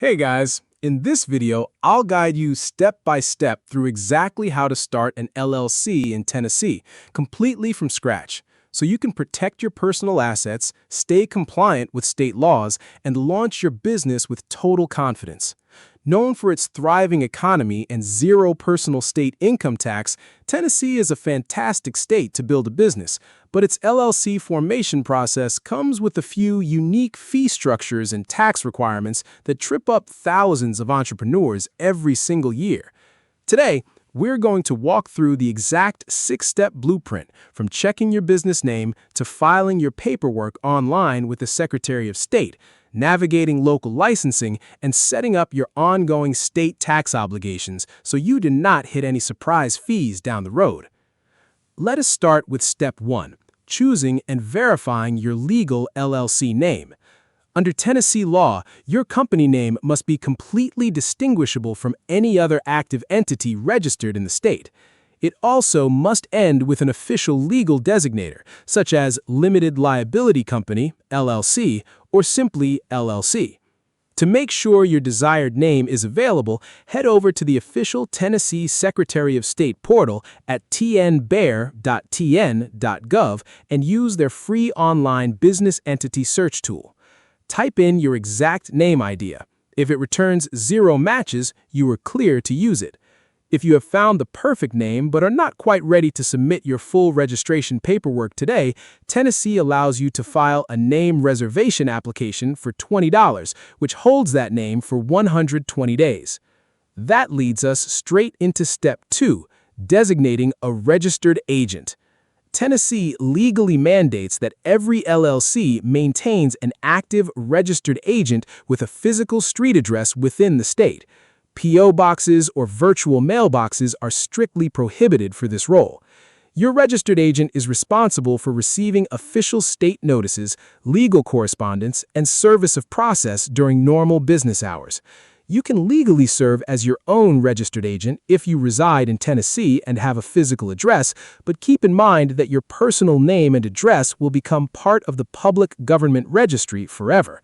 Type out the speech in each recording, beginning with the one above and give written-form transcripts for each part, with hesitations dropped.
Hey guys, in this video, I'll guide you step by step through exactly how to start an LLC in Tennessee, completely from scratch, so you can protect your personal assets, stay compliant with state laws, and launch your business with total confidence. Known for its thriving economy and zero personal state income tax, Tennessee is a fantastic state to build a business, but its LLC formation process comes with a few unique fee structures and tax requirements that trip up thousands of entrepreneurs every single year. Today, we're going to walk through the exact 6-step blueprint from checking your business name to filing your paperwork online with the Secretary of State, navigating local licensing, and setting up your ongoing state tax obligations so you do not hit any surprise fees down the road. Let us start with Step 1, choosing and verifying your legal LLC name. Under Tennessee law, your company name must be completely distinguishable from any other active entity registered in the state. It also must end with an official legal designator, such as Limited Liability Company, LLC, or simply LLC. To make sure your desired name is available, head over to the official Tennessee Secretary of State portal at tnbear.tn.gov and use their free online business entity search tool. Type in your exact name idea. If it returns 0 matches, you are clear to use it. If you have found the perfect name but are not quite ready to submit your full registration paperwork today, Tennessee allows you to file a name reservation application for $20, which holds that name for 120 days. That leads us straight into Step 2, designating a registered agent. Tennessee legally mandates that every LLC maintains an active registered agent with a physical street address within the state. P.O. boxes or virtual mailboxes are strictly prohibited for this role. Your registered agent is responsible for receiving official state notices, legal correspondence, and service of process during normal business hours. You can legally serve as your own registered agent if you reside in Tennessee and have a physical address, but keep in mind that your personal name and address will become part of the public government registry forever.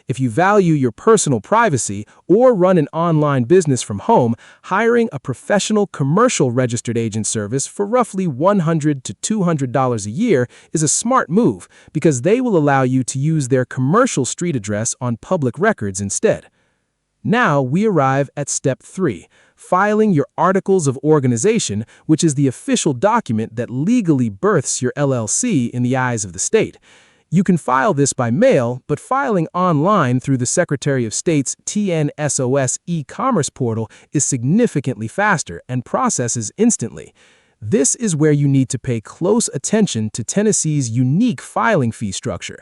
If you value your personal privacy or run an online business from home, hiring a professional commercial registered agent service for roughly $100 to $200 a year is a smart move because they will allow you to use their commercial street address on public records instead. Now we arrive at Step 3, filing your Articles of Organization, which is the official document that legally births your LLC in the eyes of the state. You can file this by mail, but filing online through the Secretary of State's TNSOS e-commerce portal is significantly faster and processes instantly. This is where you need to pay close attention to Tennessee's unique filing fee structure.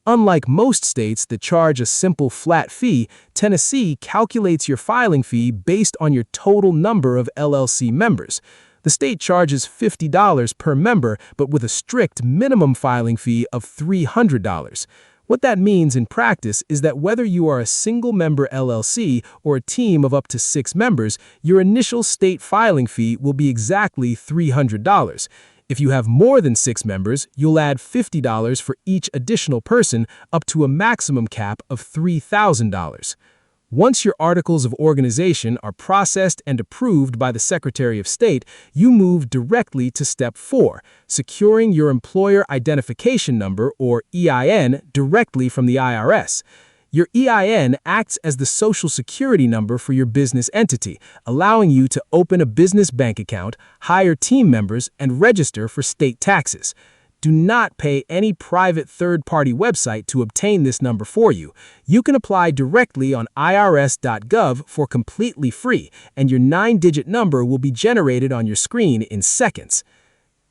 Unlike most states that charge a simple flat fee, Tennessee calculates your filing fee based on your total number of LLC members. The state charges $50 per member, but with a strict minimum filing fee of $300. What that means in practice is that whether you are a single-member LLC or a team of up to 6 members, your initial state filing fee will be exactly $300. If you have more than 6 members, you'll add $50 for each additional person, up to a maximum cap of $3,000. Once your Articles of Organization are processed and approved by the Secretary of State, you move directly to Step 4, securing your Employer Identification Number, or EIN, directly from the IRS. Your EIN acts as the Social Security number for your business entity, allowing you to open a business bank account, hire team members, and register for state taxes. Do not pay any private third-party website to obtain this number for you. You can apply directly on irs.gov for completely free, and your 9-digit number will be generated on your screen in seconds.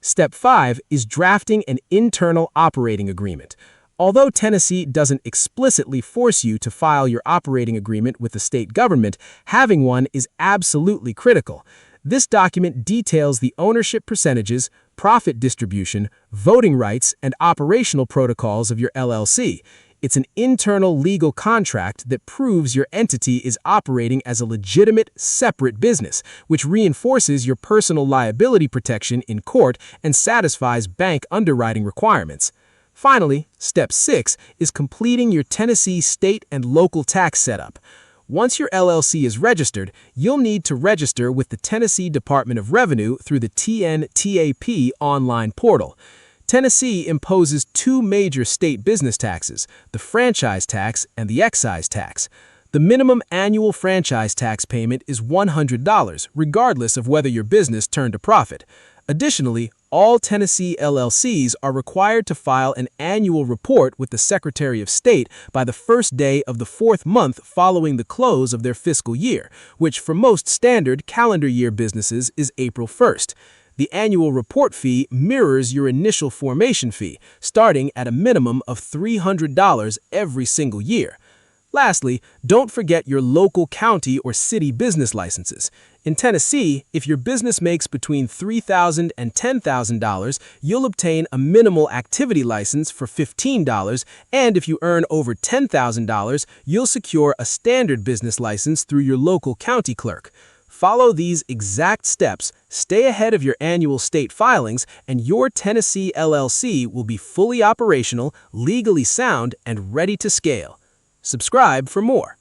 Step 5 is drafting an internal operating agreement. Although Tennessee doesn't explicitly force you to file your operating agreement with the state government, having one is absolutely critical. This document details the ownership percentages, profit distribution, voting rights, and operational protocols of your LLC. It's an internal legal contract that proves your entity is operating as a legitimate, separate business, which reinforces your personal liability protection in court and satisfies bank underwriting requirements. Finally, Step 6 is completing your Tennessee state and local tax setup. Once your LLC is registered, you'll need to register with the Tennessee Department of Revenue through the TNTAP online portal. Tennessee imposes two major state business taxes, the franchise tax and the excise tax. The minimum annual franchise tax payment is $100, regardless of whether your business turned a profit. Additionally, all Tennessee LLCs are required to file an annual report with the Secretary of State by the first day of the fourth month following the close of their fiscal year, which for most standard calendar year businesses is April 1st. The annual report fee mirrors your initial formation fee, starting at a minimum of $300 every single year. Lastly, don't forget your local county or city business licenses. In Tennessee, if your business makes between $3,000 and $10,000, you'll obtain a minimal activity license for $15, and if you earn over $10,000, you'll secure a standard business license through your local county clerk. Follow these exact steps, stay ahead of your annual state filings, and your Tennessee LLC will be fully operational, legally sound, and ready to scale. Subscribe for more.